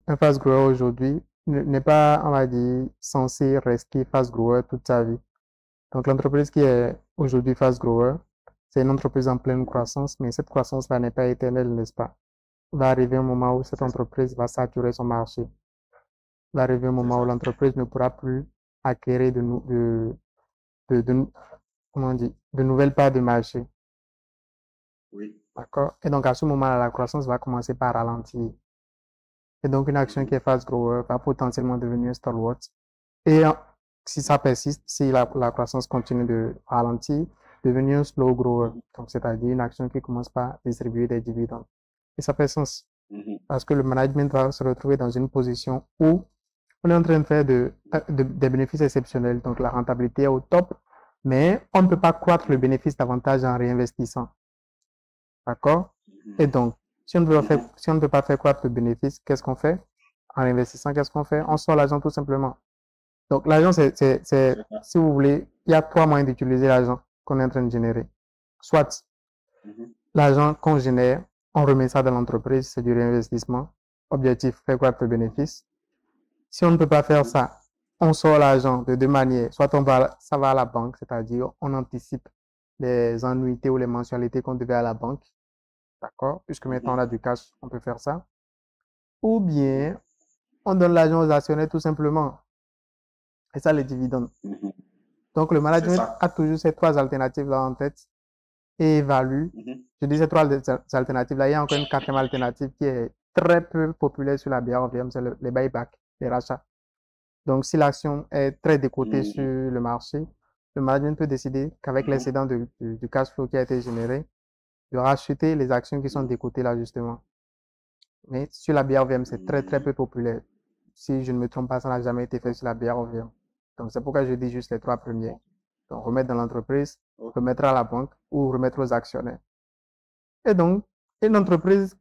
un fast grower aujourd'hui n'est pas, on va dire, censé rester fast grower toute sa vie. Donc, l'entreprise qui est aujourd'hui fast grower, c'est une entreprise en pleine croissance, mais cette croissance-là n'est pas éternelle, n'est-ce pas? Il va arriver un moment où cette C'est ça. entreprise va saturer son marché. Il va arriver un C'est moment où ça. l'entreprise ne pourra plus acquérir de, comment on dit, de nouvelles parts de marché. Oui. D'accord? Et donc, à ce moment-là, la croissance va commencer par ralentir. Et donc, une action qui Mhm. est fast grower va potentiellement devenir stalwart. Et si ça persiste, si la croissance continue de ralentir, devenir un slow grower. Mhm. Donc, c'est-à-dire une action qui commence par distribuer des dividendes. Et ça fait sens. Mhm. Parce que le management va se retrouver dans une position où on est en train de faire des bénéfices exceptionnels. Donc, la rentabilité est au top, mais on ne peut pas croître le Mhm. bénéfice davantage en réinvestissant. D'accord? Et Mhm. donc, si on ne peut pas faire, Mhm. si on ne peut pas faire croître le bénéfice, qu'est-ce qu'on fait? En investissant, qu'est-ce qu'on fait? On Mhm. sort l'argent tout simplement. Donc, l'argent, C'est ça. si vous voulez, il y a trois moyens d'utiliser l'argent qu'on est en train de générer. Soit Mhm. l'argent qu'on génère, on remet ça dans l'entreprise, c'est du réinvestissement. Objectif, faire croître le Mhm. bénéfice. Si on ne peut pas faire Mhm. ça, on sort l'argent de deux manières. Soit ça va à la banque, c'est-à-dire on anticipe les annuités ou les mensualités qu'on devait à la banque. D'accord? Puisque maintenant on Mhm. a du cash, on peut faire ça. Ou Mhm. bien, on donne l'argent aux actionnaires tout simplement. Et ça, les dividendes. Mhm. Donc, le C'est management ça. a toujours ces trois alternatives-là en tête et évalue. Mhm. Je dis ces trois alternatives-là. Il y a encore une quatrième alternative qui est très peu populaire sur la BRVM, c'est les buybacks, les rachats. Donc, si l'action est très décotée sur Mhm. le marché, le management peut décider qu'avec Mhm. l'excédent du cash flow qui a été généré, de racheter les actions qui sont Mhm. décotées là, justement. Mais sur la BRVM, c'est très, très Mhm. peu populaire. Si je ne me trompe pas, ça n'a jamais été fait sur la BRVM. Donc, c'est pourquoi je dis juste les trois premiers. Ok. Donc, remettre dans l'entreprise, Ok. remettre à la banque ou remettre aux actionnaires. Et donc, une entreprise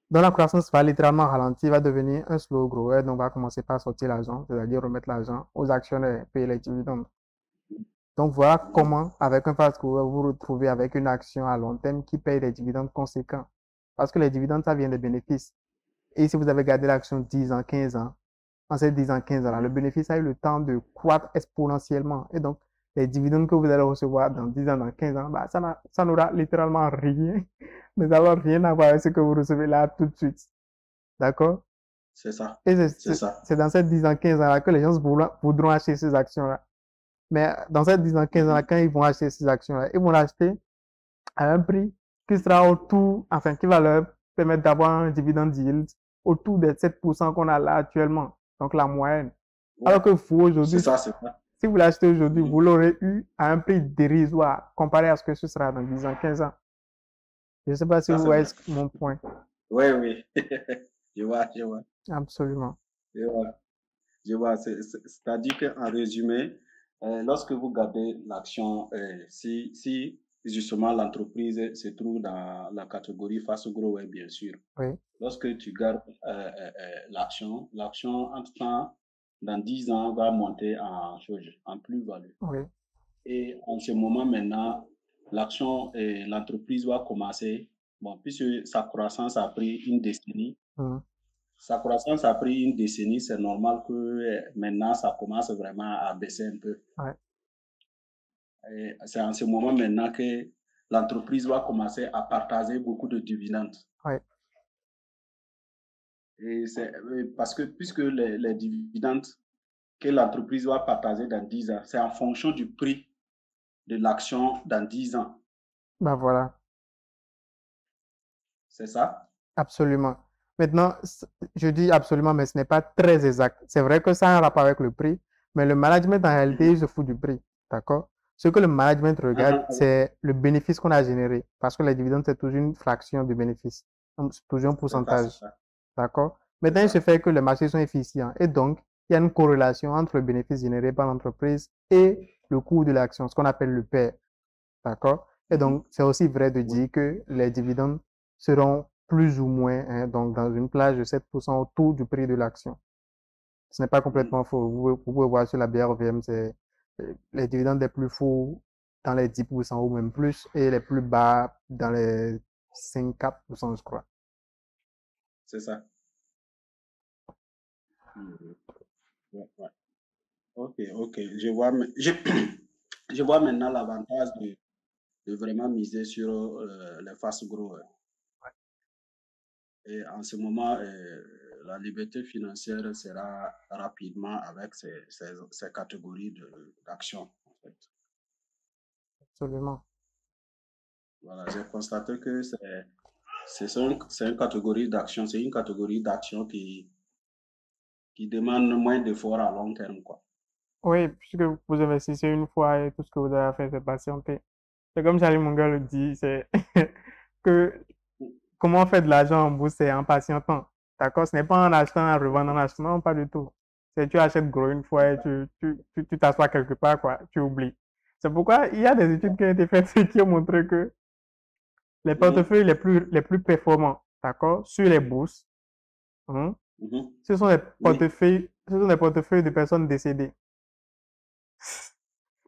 dont la croissance va littéralement ralentir, va devenir un slow grower, donc va commencer par sortir l'argent, c'est-à-dire remettre l'argent aux actionnaires, payer les dividendes. Donc, voilà Mhm. comment, avec un fast grower, vous vous retrouvez avec une action à long terme qui paye des dividendes conséquents. Parce que les dividendes, ça vient des bénéfices. Et si vous avez gardé l'action 10 ans, 15 ans, en ces 10 ans, 15 ans, le Mhm. bénéfice a eu le temps de croître exponentiellement. Et donc, les dividendes que vous allez recevoir dans 10 ans, dans 15 ans, bah, ça n'aura littéralement rien, mais ça n'aura rien à voir avec ce que vous recevez là tout de suite. D'accord? C'est ça. Et C'est ça. c'est dans ces 10 ans, 15 ans là que les gens voudront acheter ces actions-là. Mais dans ces 10 ans, 15 ans là, Mhm. quand ils vont acheter ces actions-là, ils vont l'acheter à un prix qui sera autour, enfin, qui va leur permettre d'avoir un dividende yield autour des 7% qu'on a là actuellement. Donc, la moyenne. Ouais. Alors que vous, C'est aujourd'hui, ça, c'est ça. si vous l'achetez aujourd'hui, Mhm. vous l'aurez eu à un prix dérisoire comparé à ce que ce sera dans 10 ans, 15 ans. Je ne sais pas si Ça, vous c'est voyez vrai. mon point. Oui, oui. Je vois, je vois. Absolument. Je vois. Je vois. C'est-à-dire qu'en résumé, lorsque vous gardez l'action, si justement l'entreprise se trouve dans la catégorie fast grower, bien sûr, Oui, lorsque tu gardes l'action, entre-temps, dans 10 ans, va monter en chose, en plus-value. oui, Et en ce moment maintenant, l'action et l'entreprise va commencer, bon, puisque sa croissance a pris une décennie, mm, c'est normal que maintenant ça commence vraiment à baisser un peu. ouais, Et c'est en ce moment maintenant que l'entreprise va commencer à partager beaucoup de dividendes. ouais. Et c'est parce que puisque les dividendes que l'entreprise va partager dans 10 ans, c'est en fonction du prix de l'action dans 10 ans. Ben voilà, C'est ça? absolument. Maintenant, je dis absolument, mais ce n'est pas très exact. C'est vrai que ça a un rapport avec le prix, mais le management, en réalité, il Mhm. se fout du prix. D'accord? Ce que le management regarde, Mhm. c'est le bénéfice qu'on a généré. Parce que les dividendes, c'est toujours une fraction du bénéfice. Donc, c'est toujours un C'est ça, c'est pourcentage. ça. D'accord? C'est Maintenant, il se ça. fait que les marchés sont efficients. Et donc, il y a une corrélation entre le bénéfice généré par l'entreprise et le coût de l'action, ce qu'on appelle le PER. D'accord? Et Mhm. donc, c'est aussi vrai de Oui. dire que les dividendes seront plus ou moins, hein, donc dans une plage de 7% autour du prix de l'action. Ce n'est pas Mhm. complètement faux. Vous pouvez voir sur la BRVM, c'est les dividendes les plus faux dans les 10% ou même plus et les plus bas dans les 5-4%, je crois. C'est ça. Mhm. Ouais, ouais. Ok, ok. Je vois maintenant l'avantage de vraiment miser sur les fast growers. Et en ce moment, la liberté financière sera rapidement avec ces catégories d'actions, en fait. Absolument. Voilà, j'ai constaté que c'est une catégorie d'action, c'est une catégorie d'action qui demande moins d'efforts à long terme, quoi. Oui, puisque vous investissez une fois et tout ce que vous avez à faire, c'est patienter. C'est comme Charlie Munger le dit, c'est que comment on fait de l'argent en bourse, c'est en patientant. D'accord? Ce n'est pas en achetant, en revendant, en achetant, non, pas du tout. C'est tu achètes gros une fois et tu t'assois quelque part, quoi, tu oublies. C'est pourquoi il y a des études qui ont été faites qui ont montré que les Mhm, portefeuilles les plus performants, d'accord, sur les bourses, hein, mhm. Oui, ce sont des portefeuilles de personnes décédées.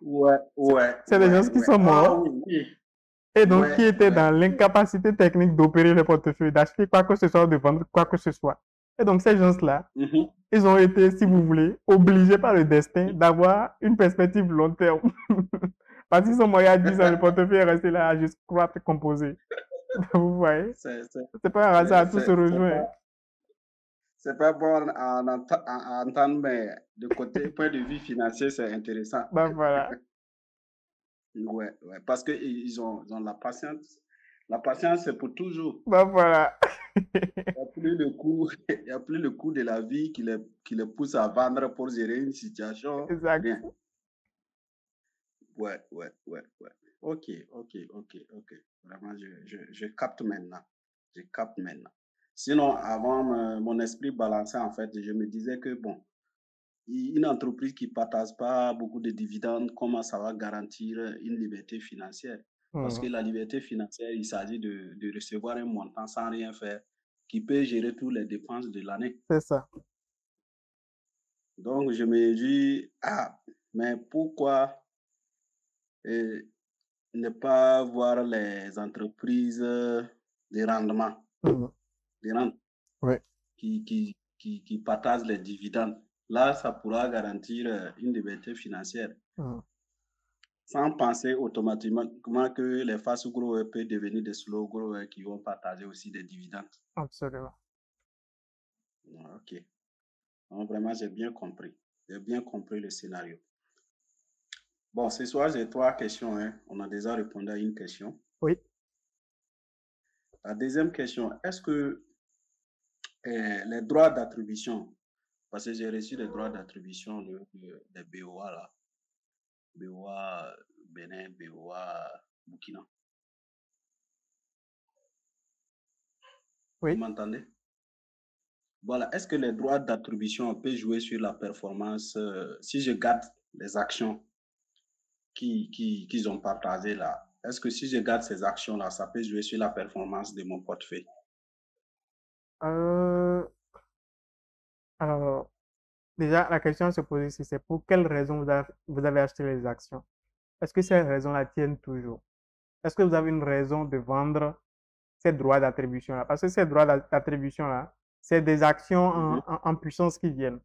ouais, C'est ouais, c'est des ouais, gens qui ouais. sont Ah morts oui, oui, et donc qui ouais, étaient ouais, dans l'incapacité technique d'opérer le portefeuille, d'acheter quoi que ce soit, de vendre quoi que ce soit. Et donc ces gens-là, mhm, ils ont été, si vous mhm. voulez, obligés par le destin d'avoir une perspective long terme. Parce qu'ils sont morts il y a 10 ans, le portefeuille est resté là à juste croître, composer. Vous voyez? C'est c'est- C'est pas un hasard, tout se c'est rejoint. pas, c'est pas bon à entendre, mais de côté point de vue financier, c'est intéressant. Ben voilà. Ouais, ouais, parce que ils ont la patience. La patience, c'est pour toujours. Ben voilà. Il n'y a plus le coût, il y a plus le coût de la vie qui les pousse à vendre pour gérer une situation. Exact. Rien. Ouais, ouais, ouais, ouais. Ok, ok, ok, ok. Vraiment, je capte maintenant. Je capte maintenant. Sinon, avant, mon esprit balançait, en fait, je me disais que, bon, une entreprise qui ne partage pas beaucoup de dividendes, comment ça va garantir une liberté financière? Parce que Mhm. la liberté financière, il s'agit de recevoir un montant sans rien faire qui peut gérer toutes les dépenses de l'année. C'est ça. Donc, je me dis, ah, mais pourquoi ne pas voir les entreprises de rendement, Mhm. de rente, Oui. qui partagent les dividendes? Là, ça pourra garantir une liberté financière, Mhm. sans penser automatiquement que les fast growers peuvent devenir des slow growers qui vont partager aussi des dividendes. Absolument. Ok. Donc, vraiment, j'ai bien compris. J'ai bien compris le scénario. Bon, ce soir, j'ai trois questions, hein. On a déjà répondu à une question. Oui. La deuxième question, est-ce que les droits d'attribution, parce que j'ai reçu les droits d'attribution des BOA, là, BOA Bénin, BOA Burkina. Vous Oui. m'entendez? Voilà. Est-ce que les droits d'attribution peuvent jouer sur la performance si je garde les actions qu'ils ont partagées là? Est-ce que si je garde ces actions-là, ça peut jouer sur la performance de mon portefeuille? Euh, alors, déjà, la question à se poser, c'est pour quelle raison vous avez acheté les actions? Est-ce que ces raisons-là tiennent toujours? Est-ce que vous avez une raison de vendre ces droits d'attribution-là? Parce que ces droits d'attribution-là, c'est des actions Mhm, en puissance qui viennent.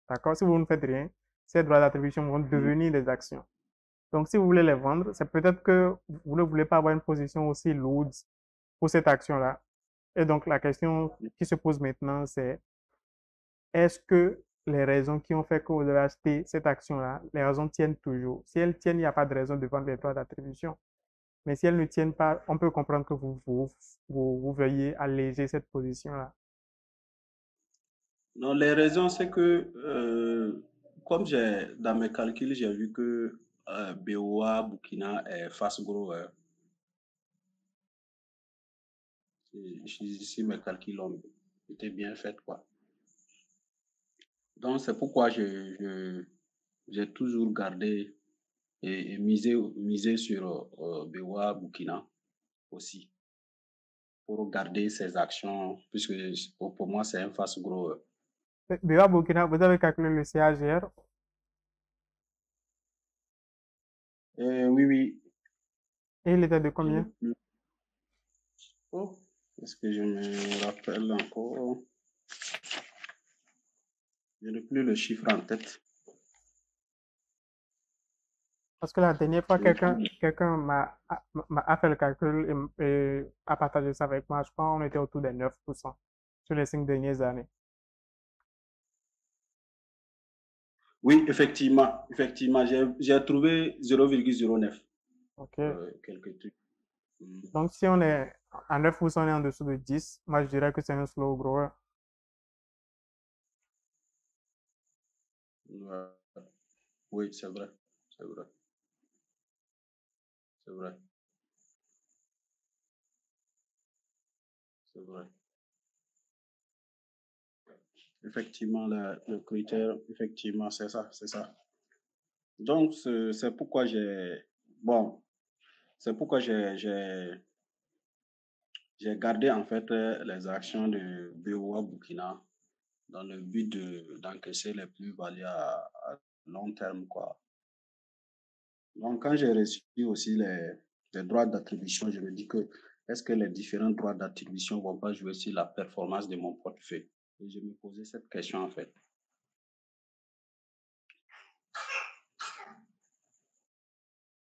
D'accord? Si vous ne faites rien, ces droits d'attribution vont mhm. devenir des actions. Donc, si vous voulez les vendre, c'est peut-être que vous ne voulez pas avoir une position aussi lourde pour cette action-là. Et donc, la question qui se pose maintenant, c'est est-ce que les raisons qui ont fait que vous avez acheté cette action-là, les raisons tiennent toujours? Si elles tiennent, il n'y a pas de raison de vendre les droits d'attribution. Mais si elles ne tiennent pas, on peut comprendre que vous veuillez alléger cette position-là. Non, les raisons, c'est que, comme dans mes calculs, j'ai vu que BOA Burkina est fast grower. Si mes calculs ont été bien faits, quoi. Donc, c'est pourquoi j'ai toujours gardé et misé sur BOA Burkina aussi, pour garder ses actions, puisque pour moi, c'est un fast grower. Déjà, Burkina, vous avez calculé le CAGR Oui, oui. et il était de Je n'ai combien? plus. Oh, est-ce que je me rappelle encore? Je n'ai plus le chiffre en tête. Parce que la dernière fois, Je n'ai quelqu'un m'a fait le calcul et a partagé ça avec moi. Je crois qu'on était autour des 9% sur les 5 dernières années. Oui, effectivement, j'ai trouvé 0,09. OK. Quelques trucs. Donc, si on est à 9%, on est en dessous de 10, moi, je dirais que c'est un slow grower. Ouais. Oui, c'est vrai. C'est vrai. C'est vrai. C'est vrai. Effectivement, le critère, effectivement, c'est ça, c'est ça. Donc, c'est pourquoi bon, c'est pourquoi j'ai gardé en fait les actions de BOA Burkina dans le but d'encaisser les plus-values à long terme, quoi. Donc, quand j'ai reçu aussi les droits d'attribution, je me dis que est-ce que les différents droits d'attribution ne vont pas jouer sur la performance de mon portefeuille? Et je me posais cette question en fait.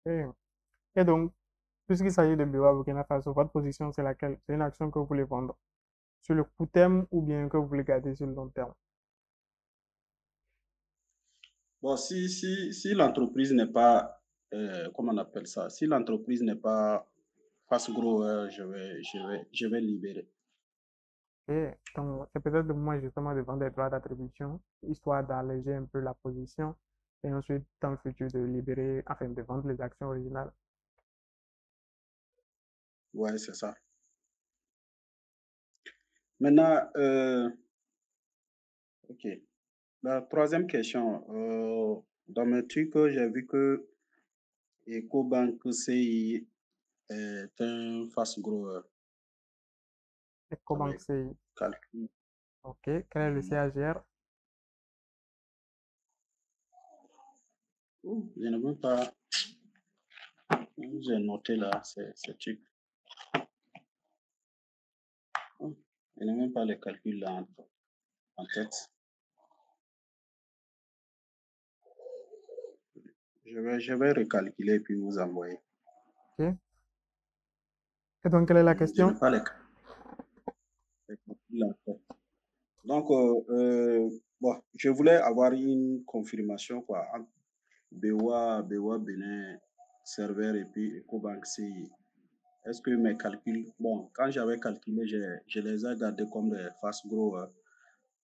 Et donc, puisqu'il s'agit de BOA Burkina Faso, votre position, c'est laquelle? C'est une action que vous voulez vendre sur le court terme ou bien que vous voulez garder sur le long terme? Bon, si l'entreprise n'est pas, comment on appelle ça, si l'entreprise n'est pas fast grower, je vais libérer. Et donc, c'est peut-être le moment justement de vendre des droits d'attribution, histoire d'alléger un peu la position et ensuite, dans le futur, de libérer, enfin, de vendre les actions originales. Ouais, c'est ça. Maintenant, ok. La troisième question. Dans mes trucs, j'ai vu que EcoBank CI est un fast grower EcoBank avec CI. calcul. OK. Quel est le CAGR? Je ne veux pas. J'ai noté là ces trucs. Je n'ai même pas les calculs là en tête. Je vais recalculer puis vous envoyer. OK. Et donc, quelle est la Je n'ai question? pas les calculs en tête. Donc, bon, je voulais avoir une confirmation quoi, entre BOA Benin, serveur et puis EcoBank CI. Est-ce que mes calculs, bon, quand j'avais calculé, je les ai gardés comme des fast growers.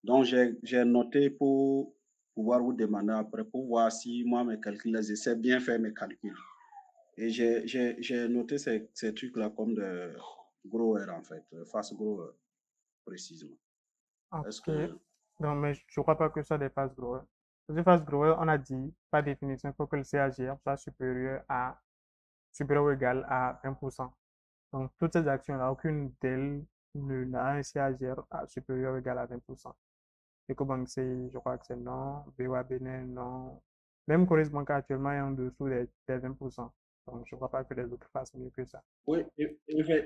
Donc, j'ai noté pour pouvoir vous demander après, pour voir si moi, mes calculs, je sais bien faire mes calculs. Et j'ai noté ces trucs-là comme des growers, en fait, fast growers, précisément. Est-ce OK. que... Donc, mais je ne crois pas que ça dépasse grower. Parce que fast grower, on a dit, par définition, il faut que le CAGR soit supérieur ou égal à 20%. Donc, toutes ces actions-là, aucune d'elles n'a un CAGR supérieur ou égal à 20%. EcoBank, je crois que c'est non. BOA Benin, non. Même Coris Banca actuellement est en dessous des 20%. Donc, je ne crois pas que les autres fassent mieux que ça. Oui,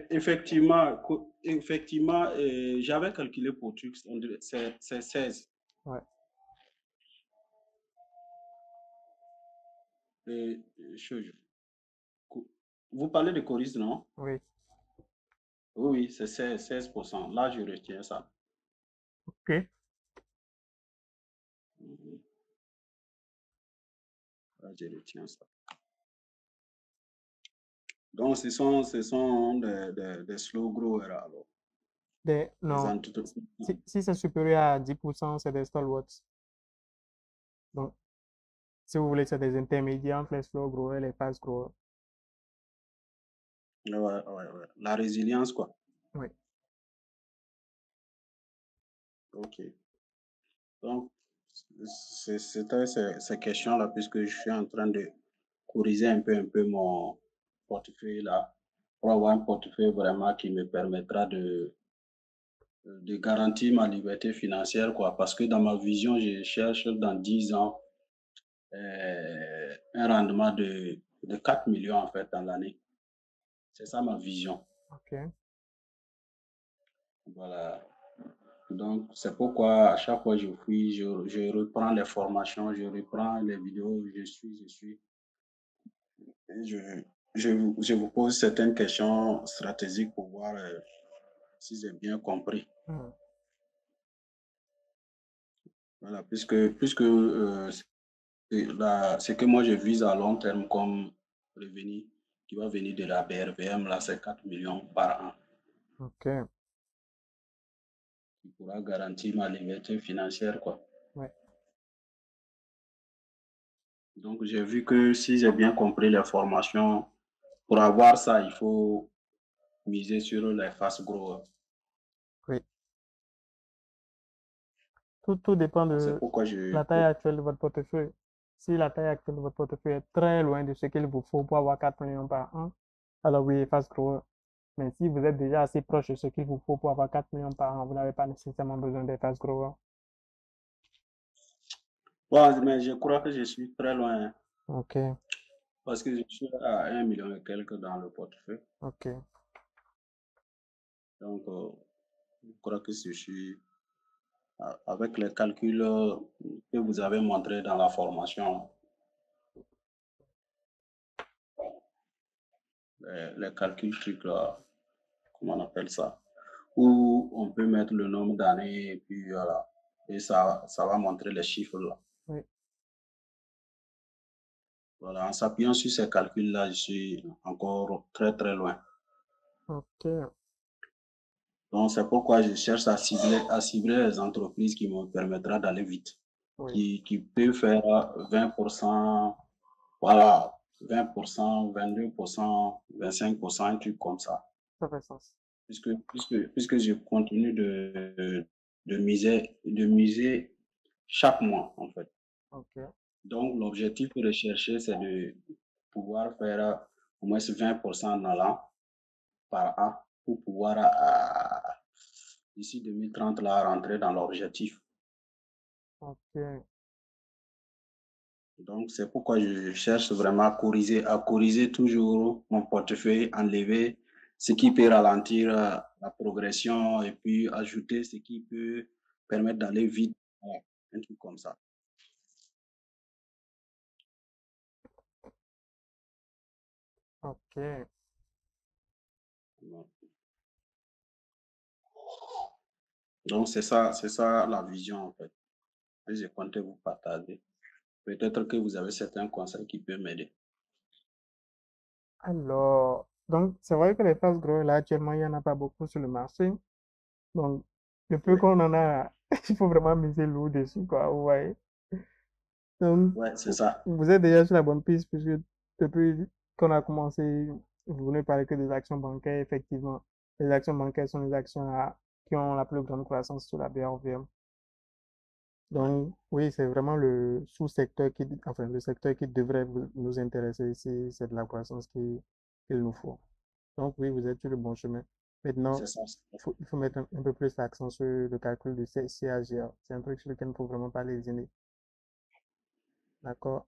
effectivement, effectivement j'avais calculé pour trucs, c'est 16. Ouais. Et, vous parlez de Coris, non? Oui. Oui, oui, c'est 16%. Là, je retiens ça. OK. Là, je retiens ça. Donc, ce sont des slow growers alors. Des Non. entreprises. Si c'est supérieur à 10%, c'est des stalwarts. Donc, si vous voulez, c'est des intermédiaires entre les slow growers et les fast growers. Ouais, ouais. La résilience, quoi. Oui. OK. Donc, c'était ces questions-là, puisque je suis en train de corriger un peu mon portefeuille là, pour avoir un portefeuille vraiment qui me permettra de garantir ma liberté financière, quoi. Parce que dans ma vision, je cherche dans 10 ans un rendement de 4 millions en fait dans l'année. C'est ça ma vision. OK. Voilà. Donc, c'est pourquoi à chaque fois que je fuis, je reprends les formations, je reprends les vidéos, je suis. Et je vous pose certaines questions stratégiques pour voir si j'ai bien compris. Hmm. Voilà, puisque ce que moi je vise à long terme comme revenu qui va venir de la BRVM, là, c'est 4 millions par an Ok. qui pourra garantir ma liberté financière, quoi. Ouais. Donc, j'ai vu que si j'ai bien compris les formations, pour avoir ça, il faut miser sur les fast growers. Oui. Tout dépend C'est de pourquoi je. la taille actuelle de votre portefeuille. Si la taille actuelle de votre portefeuille est très loin de ce qu'il vous faut pour avoir 4 millions par an, alors oui, fast grower. Mais si vous êtes déjà assez proche de ce qu'il vous faut pour avoir 4 millions par an, vous n'avez pas nécessairement besoin des fast growers. Bon, mais je crois que je suis très loin, hein, Ok. parce que je suis à 1 million et quelques dans le portefeuille. Ok. Donc, je crois que je suis avec les calculs que vous avez montrés dans la formation, les calculs trucs là, comment on appelle ça, où on peut mettre le nombre d'années et puis voilà, et ça va montrer les chiffres là. Oui. Voilà, en s'appuyant sur ces calculs là, je suis encore très très loin. Ok. Donc, c'est pourquoi je cherche à cibler les entreprises qui me permettra d'aller vite, Oui. qui peut faire 20%, voilà, 20%, 22%, 25%, un truc comme ça. Ça fait sens. Puisque je continue de miser chaque mois, en fait. Ok. Donc, l'objectif recherché, c'est de pouvoir faire au moins 20% en allant par an pour pouvoir, d'ici 2030, là, rentrer dans l'objectif. Ok. Donc, c'est pourquoi je cherche vraiment à corriger toujours mon portefeuille, enlever ce qui peut ralentir la progression et puis ajouter ce qui peut permettre d'aller vite. Voilà, un truc comme ça. Ok. Donc, c'est ça la vision en fait. Et je comptais vous partager. Peut-être que vous avez certains conseils qui peuvent m'aider. Alors, donc, c'est vrai que les fast growers, là, actuellement, il n'y en a pas beaucoup sur le marché. Donc, le peu Oui, qu'on en a, il faut vraiment miser lourd dessus, quoi, vous voyez. Donc, ouais, c'est ça. vous êtes déjà sur la bonne piste, puisque depuis qu'on a commencé, vous ne parlez que des actions bancaires, effectivement. Les actions bancaires sont les actions qui ont la plus grande croissance sur la BRVM. Ouais, Donc, oui, c'est vraiment le sous-secteur enfin, le secteur qui devrait nous intéresser ici, c'est de la croissance qu'il nous faut. Donc, oui, vous êtes sur le bon chemin. Maintenant, c'est ça. il faut mettre un peu plus l'accent sur le calcul du CAGR. C'est un truc sur lequel il ne faut vraiment pas lésiner. D'accord?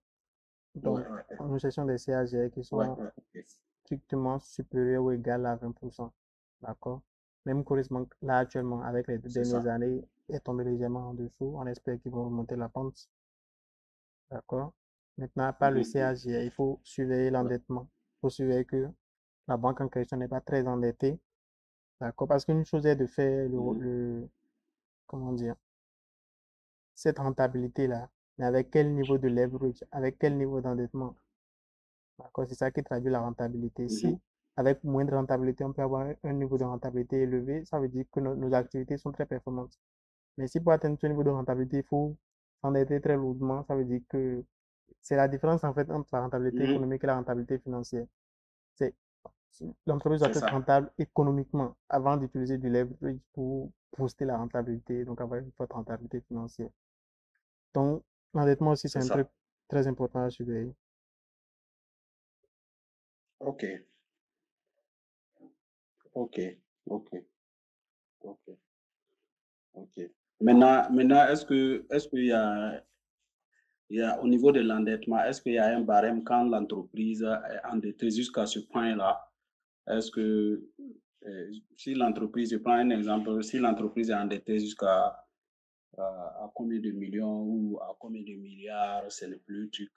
Ouais, Donc, ouais, une gestion des CAGR qui ouais, sont ouais, ok. strictement supérieurs ou égales à 20%. D'accord? Même Corisme, là, actuellement, avec les deux C'est dernières ça. années, est tombé légèrement en dessous. On espère qu'ils vont remonter la pente. D'accord? Maintenant, pas le Mhm, mhm. CAGR, il faut surveiller Ouais. l'endettement. Il faut surveiller que la banque en question n'est pas très endettée. D'accord? Parce qu'une chose est de faire Mhm, comment dire, cette rentabilité-là, mais avec quel niveau de leverage, avec quel niveau d'endettement. D'accord? C'est ça qui traduit la rentabilité. mhm, Si, avec moins de rentabilité, on peut avoir un niveau de rentabilité élevé, ça veut dire que nos activités sont très performantes. Mais si pour atteindre ce niveau de rentabilité, il faut s'endetter très lourdement, ça veut dire que c'est la différence en fait entre la rentabilité mhm. économique et la rentabilité financière. C'est L'entreprise doit C'est être ça. rentable économiquement avant d'utiliser du leverage pour booster la rentabilité, donc avoir une forte rentabilité financière. Donc, l'endettement aussi, c'est C'est un truc ça. très important à surveiller. OK. OK. OK. OK. OK. Maintenant, est-ce il y a, au niveau de l'endettement, est-ce qu'il y a un barème quand l'entreprise est endettée jusqu'à ce point-là? Est-ce que si l'entreprise, je prends un exemple, si l'entreprise est endettée jusqu'à à combien de millions ou à combien de milliards, c'est le plus truc.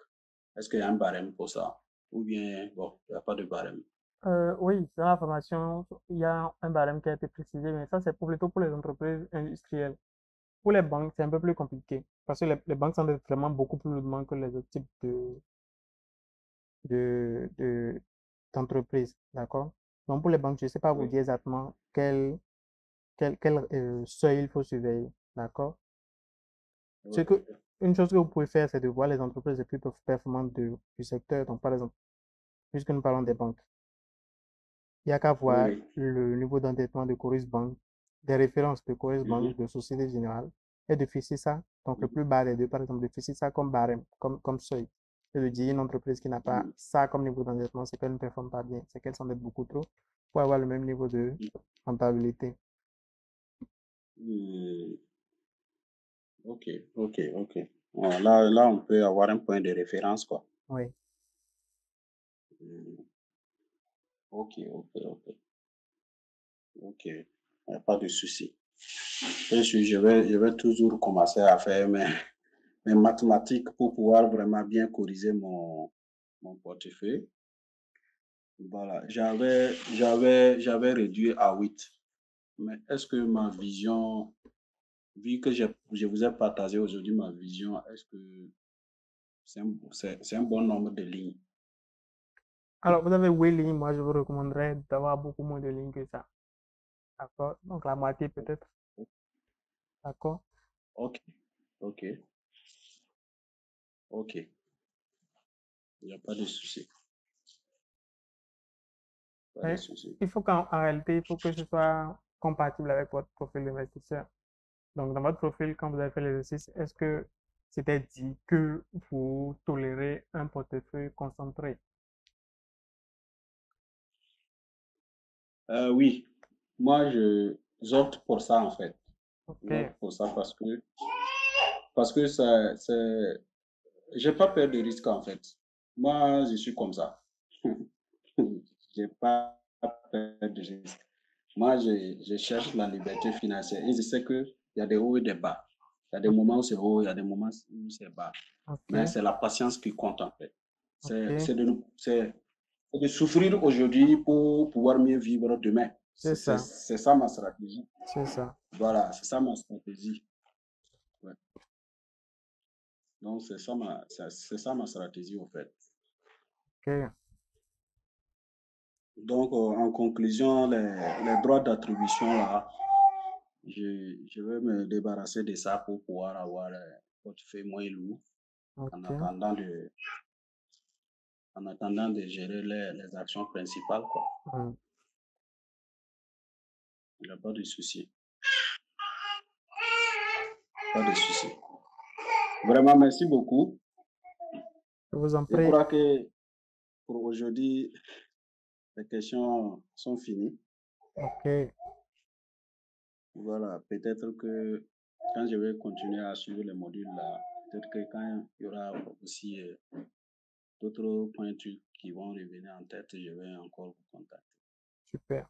Est-ce qu'il y a un barème pour ça? Ou bien, bon, il n'y a pas de barème. Oui, dans la formation, il y a un barème qui a été précisé, mais ça, c'est plutôt pour les entreprises industrielles. Pour les banques, c'est un peu plus compliqué parce que les banques s'endettent vraiment beaucoup plus lourdement que les autres types de, d'entreprises. D'accord? Donc, pour les banques, je ne sais pas vous Oui, dire exactement quel seuil il faut surveiller. D'accord? Ce oui, que, une chose que vous pouvez faire, c'est de voir les entreprises les plus performantes du secteur. Donc, par exemple, puisque nous parlons des banques, il n'y a qu'à oui, voir oui. le niveau d'endettement de Coris Bank, des références de Coris Bank, Mhm, de Société Générale, et de fixer ça, donc le mhm, plus bas des deux, par exemple, de fixer ça comme barème, comme seuil. Et de dire une entreprise qui n'a pas mhm, ça comme niveau d'endettement, c'est qu'elle ne performe pas bien, c'est qu'elle s'endette beaucoup trop pour avoir le même niveau de rentabilité. mhm. Ok, ok, ok. Bon, là, on peut avoir un point de référence, quoi. Oui. Mhm. Ok, ok, ok, ok. Y a pas de souci. Je vais toujours commencer à faire mes mathématiques pour pouvoir vraiment bien corriger mon portefeuille. Voilà, j'avais réduit à 8. Mais est-ce que ma vision, vu que je vous ai partagé aujourd'hui ma vision, est-ce que c'est un bon nombre de lignes? Alors, vous avez 8 lignes, moi je vous recommanderais d'avoir beaucoup moins de lignes que ça. D'accord? Donc, la moitié peut-être. D'accord? Ok, ok, ok. Il n'y a pas de souci. Pas de Mais souci. il faut qu'en réalité, il faut que ce soit compatible avec votre profil d'investisseur. Donc, dans votre profil, quand vous avez fait l'exercice, est-ce que c'était dit que vous tolérez un portefeuille concentré? Oui, moi, j'opte pour ça, en fait. Ok, J'opte pour ça parce que ça, j'ai pas peur de risque, en fait. Moi, je suis comme ça. J'ai pas peur de risque. Moi, je cherche la liberté financière et je sais qu'il y a des hauts et des bas. Il y a des moments où c'est haut, il y a des moments où c'est bas. ok, Mais c'est la patience qui compte, en fait. ok. C'est de souffrir aujourd'hui pour pouvoir mieux vivre demain. C'est ça, C'est ça ma stratégie. c'est ça. Voilà, c'est ça ma stratégie. Ouais. Donc, c'est ça ma stratégie, au fait. Ok. Donc, en conclusion, les droits d'attribution, là, je vais me débarrasser de ça pour pouvoir avoir un portefeuille moins lourd en Ok. attendant en attendant de gérer les actions principales, quoi. Hmm. Il n'y a pas de souci. Pas de souci. Vraiment, merci beaucoup. Je vous en Je prie. crois que pour aujourd'hui, les questions sont finies. Ok, Voilà, peut-être que quand je vais continuer à suivre les modules là, peut-être que quand il y aura aussi d'autres points qui vont revenir en tête, je vais encore vous contacter. super.